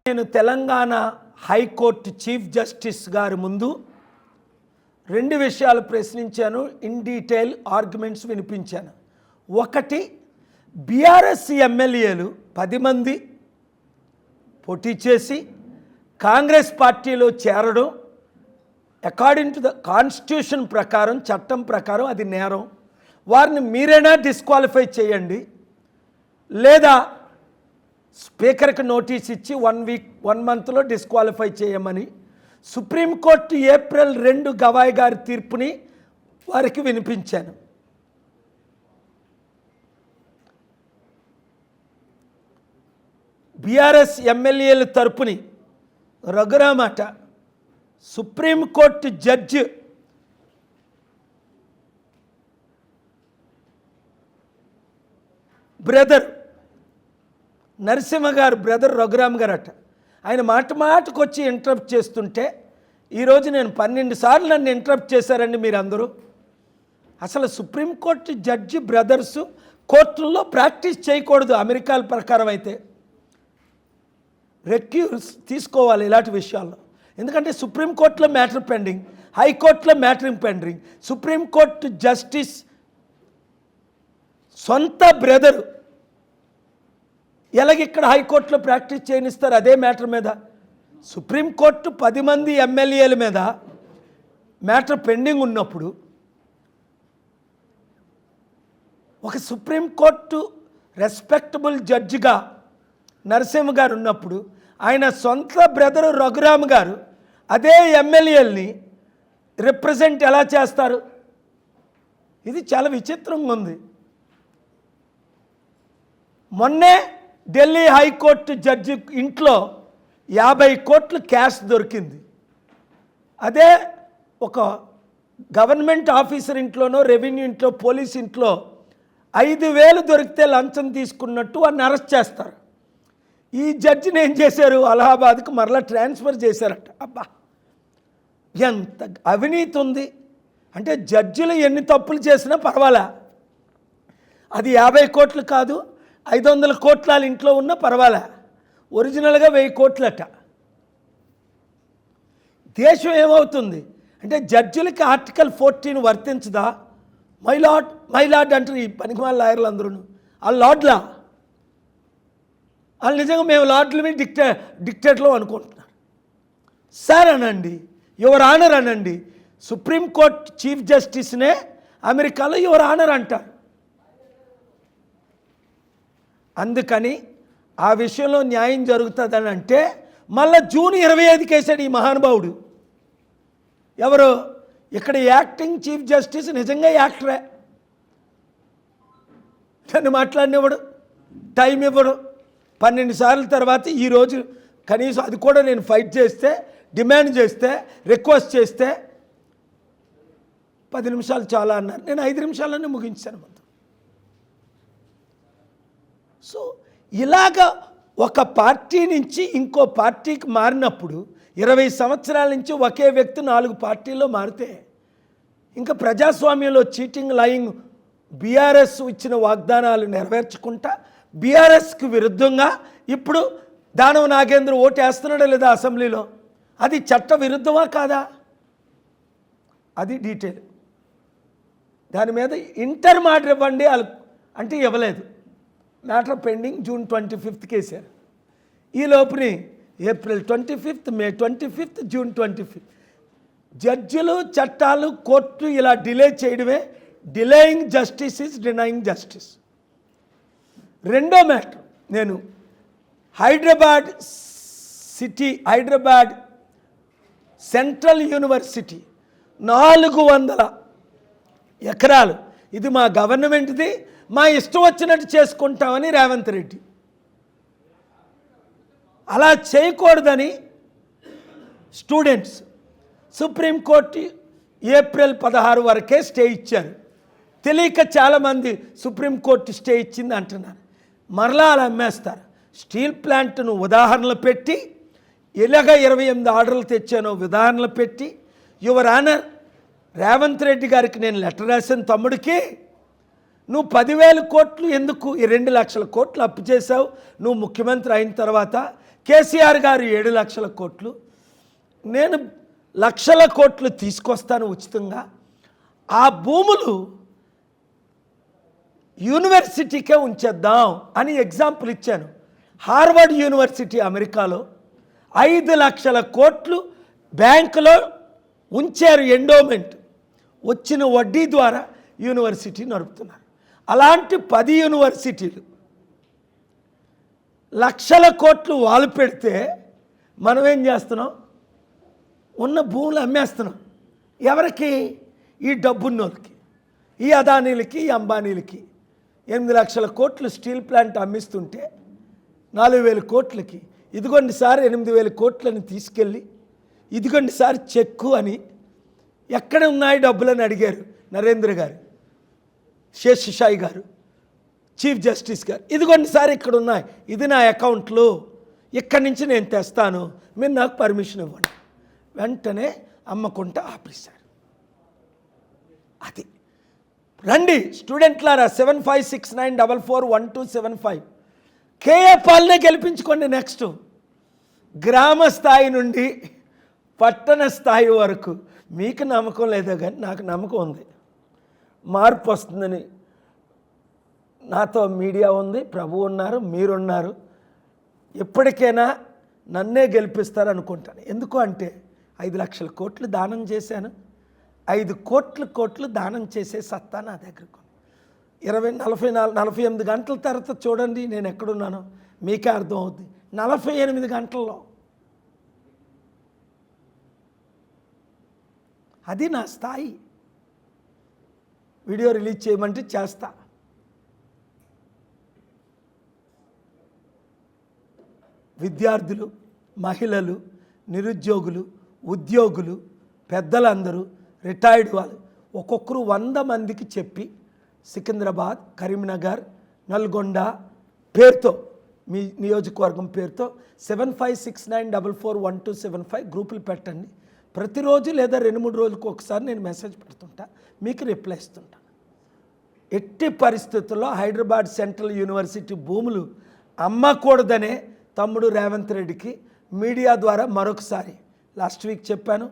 నేను Telangana high court chief justice గారి ముందు రెండు విషయాలు ప్రశ్నించాను, ఇన్ డీటెయిల్ ఆర్గ్యుమెంట్స్ వినిపించాను. ఒకటి, బీఆర్ఎస్ ఎమ్మెల్యేలు 10 మంది పోటీ చేసి కాంగ్రెస్ పార్టీలో చేరడం అకార్డింగ్ టు ద కాన్స్టిట్యూషన్ ప్రకారం, చట్టం ప్రకారం అది నేరం. వారిని మీరైనా డిస్క్వాలిఫై చేయండి, లేదా స్పీకర్కి నోటీస్ ఇచ్చి 1 మంత్లో డిస్క్వాలిఫై చేయమని సుప్రీంకోర్టు ఏప్రిల్ 2 గవాయ్ గారి తీర్పుని వారికి వినిపించాను. బీఆర్ఎస్ ఎమ్మెల్యేల తరపుని రఘురామట సుప్రీంకోర్టు జడ్జి బ్రదర్ నరసింహ గారు బ్రదర్ రఘురామ్ గారు అట. ఆయన మాటకు వచ్చి ఇంటరప్ట్ చేస్తుంటే ఈరోజు నేను 12 సార్లు నన్ను ఇంటరప్ట్ చేశారండి మీరందరూ. అసలు సుప్రీంకోర్టు జడ్జి బ్రదర్స్ కోర్టుల్లో ప్రాక్టీస్ చేయకూడదు. అమెరికాల ప్రకారం అయితే రెక్యూస్ తీసుకోవాలి ఇలాంటి విషయాల్లో. ఎందుకంటే సుప్రీంకోర్టులో మ్యాటర్ పెండింగ్, హైకోర్టులో మ్యాటర్ పెండింగ్. సుప్రీంకోర్టు జస్టిస్ సొంత బ్రదరు ఎలాగ ఇక్కడ హైకోర్టులో ప్రాక్టీస్ చేయనిస్తారు అదే మ్యాటర్ మీద? సుప్రీంకోర్టు 10 మంది ఎమ్మెల్యేల మీద మ్యాటర్ పెండింగ్ ఉన్నప్పుడు, ఒక సుప్రీంకోర్టు రెస్పెక్టబుల్ జడ్జిగా నరసింహ గారు ఉన్నప్పుడు, ఆయన సొంత బ్రదరు రఘురామ్ గారు అదే ఎమ్మెల్యేలని రిప్రజెంట్ ఎలా చేస్తారు? ఇది చాలా విచిత్రంగా ఉంది. మొన్నే ఢిల్లీ హైకోర్టు జడ్జి ఇంట్లో 50 కోట్లు క్యాష్ దొరికింది. అదే ఒక గవర్నమెంట్ ఆఫీసర్ ఇంట్లోనో, రెవెన్యూ ఇంట్లో, పోలీస్ ఇంట్లో 5,000 దొరికితే లంచం తీసుకున్నట్టు వాడిని అరెస్ట్ చేస్తారు. ఈ జడ్జిని ఏం చేశారు? అలహాబాద్కు మరలా ట్రాన్స్ఫర్ చేశారట. అబ్బా, ఎంత అవినీతి ఉంది అంటే జడ్జిలు ఎన్ని తప్పులు చేసినా పర్వాలా, అది 50 కోట్లు కాదు 500 కోట్ల ఇంట్లో ఉన్నా పర్వాలే, ఒరిజినల్గా 1000 కోట్లట. దేశం ఏమవుతుంది అంటే జడ్జిలకి ఆర్టికల్ 14 వర్తించదా? మైలాడ్ అంటారు ఈ పనికిమాల లాయర్లు అందరూ. ఆ లార్డ్లా వాళ్ళు నిజంగా మేము లార్డ్లని డిక్టేట్లో అనుకుంటున్నారు. సార్ అనండి, యువర్ ఆనర్ అనండి. సుప్రీంకోర్టు చీఫ్ జస్టిస్నే అమెరికాలో యువర్ ఆనర్ అంటారు. అందుకని ఆ విషయంలో న్యాయం జరుగుతుందని అంటే మళ్ళీ జూన్ 25కి వేసాడు ఈ మహానుభావుడు. ఎవరు? ఇక్కడ యాక్టింగ్ చీఫ్ జస్టిస్ నిజంగా యాక్టరే. నన్ను మాట్లాడినవాడు, టైం ఇవ్వడు. 12 సార్ల తర్వాత ఈరోజు కనీసం అది కూడా నేను ఫైట్ చేస్తే, డిమాండ్ చేస్తే, రిక్వెస్ట్ చేస్తే 10 నిమిషాలు చాలా అన్నారు. నేను 5 నిమిషాలనే ముగించాను మొత్తం. సో ఇలాగ ఒక పార్టీ నుంచి ఇంకో పార్టీకి మారినప్పుడు 20 సంవత్సరాల నుంచి ఒకే వ్యక్తి 4 పార్టీల్లో మారితే ఇంకా ప్రజాస్వామ్యంలో చీటింగ్, లయింగ్, బీఆర్ఎస్ ఇచ్చిన వాగ్దానాలు నెరవేర్చుకుంటా బీఆర్ఎస్కి విరుద్ధంగా ఇప్పుడు దానవ నాగేంద్ర ఓటు వేస్తున్నాడా లేదా అసెంబ్లీలో? అది చట్ట విరుద్ధమా కాదా? అది డీటెయిల్. దాని మీద ఇంటర్ మాట ఇవ్వండి అంటే ఇవ్వలేదు. మ్యాటర్ పెండింగ్, జూన్ 25కి వేశారు. ఈ లోపుని ఏప్రిల్ 25, మే 25, జూన్ 25. జడ్జిలు, చట్టాలు, కోర్టు ఇలా డిలే చేయడమే. Delaying justice is denying justice. రెండో మ్యాటర్, నేను హైదరాబాద్ సెంట్రల్ యూనివర్సిటీ 400 ఎకరాలు, ఇది మా గవర్నమెంట్ది, మా ఇష్టం వచ్చినట్టు చేసుకుంటామని రేవంత్ రెడ్డి. అలా చేయకూడదని స్టూడెంట్స్ సుప్రీంకోర్టు ఏప్రిల్ 16 వరకే స్టే ఇచ్చారు. తెలియక చాలామంది సుప్రీంకోర్టు స్టే ఇచ్చింది అంటున్నారు. మరలా అలా అమ్మేస్తారు. స్టీల్ ప్లాంట్ను ఉదాహరణలు పెట్టి, ఎలాగ 28 ఆర్డర్లు తెచ్చానో ఉదాహరణలు పెట్టి, యువర్ ఆనర్ రేవంత్ రెడ్డి గారికి నేను లెటర్ రాసిన తమ్ముడికి, నువ్వు 10,000 కోట్లు ఎందుకు 2 లక్షల కోట్లు అప్పు చేసావు? నువ్వు ముఖ్యమంత్రి అయిన తర్వాత కేసీఆర్ గారు 7 లక్షల కోట్లు, నేను లక్షల కోట్లు తీసుకొస్తాను ఉచితంగా. ఆ భూములు యూనివర్సిటీకే ఉంచేద్దాం అని ఎగ్జాంపుల్ ఇచ్చాను. హార్వర్డ్ యూనివర్సిటీ అమెరికాలో 5 లక్షల కోట్లు బ్యాంకులో ఉంచారు, ఎండోమెంట్. వచ్చిన వడ్డీ ద్వారా యూనివర్సిటీ నడుపుతున్నారు. అలాంటి 10 యూనివర్సిటీలు లక్షల కోట్లు వాళ్ళు పెడితే మనం ఏం చేస్తున్నాం? ఉన్న భూములు అమ్మేస్తున్నాం. ఎవరికి? ఈ డబ్బున్నోళ్ళకి, ఈ అదానీలకి, ఈ అంబానీలకి. 8 లక్షల కోట్లు స్టీల్ ప్లాంట్ అమ్మిస్తుంటే 4,000 కోట్లకి ఇదిగోండి సార్ 8,000 కోట్లని తీసుకెళ్ళి ఇదిగోండి సార్ చెక్కు అని ఎక్కడ ఉన్నాయి డబ్బులని అడిగారు నరేంద్ర గారు, శేషసాయి గారు, చీఫ్ జస్టిస్ గారు. ఇదిగోండి సార్ ఇక్కడ ఉన్నాయి, ఇది నా అకౌంట్లో, ఇక్కడి నుంచి నేను తెస్తాను, మీరు నాకు పర్మిషన్ ఇవ్వండి. వెంటనే అమ్మకుంట ఆపేశారు. అది రండి స్టూడెంట్లారా, 7569441275 కేఏ పాలనే గెలిపించుకోండి. నెక్స్ట్ గ్రామ స్థాయి నుండి పట్టణ స్థాయి వరకు మీకు నమ్మకం లేదో కానీ నాకు నమ్మకం ఉంది, మార్పు వస్తుందని. నాతో మీడియా ఉంది, ప్రభు ఉన్నారు, మీరున్నారు. ఎప్పటికైనా నన్నే గెలిపిస్తారు అనుకుంటాను. ఎందుకు అంటే 5 లక్షల కోట్లు దానం చేశాను. 5 కోట్లు దానం చేసే సత్తా నా దగ్గరకు. 48 గంటల తర్వాత చూడండి నేను ఎక్కడున్నానో మీకే అర్థం అవుద్ది. 48 గంటల్లో అది నా స్థాయి. వీడియో రిలీజ్ చేయమంటే చేస్తా. విద్యార్థులు, మహిళలు, నిరుద్యోగులు, ఉద్యోగులు, పెద్దలందరూ, రిటైర్డ్ వాళ్ళు ఒక్కొక్కరు 100 మందికి చెప్పి సికింద్రాబాద్, కరీంనగర్, నల్గొండ పేరుతో, మీ నియోజకవర్గం పేరుతో 7569441275 గ్రూపులు పెట్టండి. ప్రతిరోజు లేదా 2-3 రోజులకు ఒకసారి నేను మెసేజ్ పెడుతుంటా, మీకు రిప్లై ఇస్తుంటాను. ఎట్టి పరిస్థితుల్లో హైదరాబాద్ సెంట్రల్ యూనివర్సిటీ భూములు అమ్మకూడదనే తమ్ముడు రేవంత్ రెడ్డికి మీడియా ద్వారా మరొకసారి లాస్ట్ వీక్ చెప్పాను.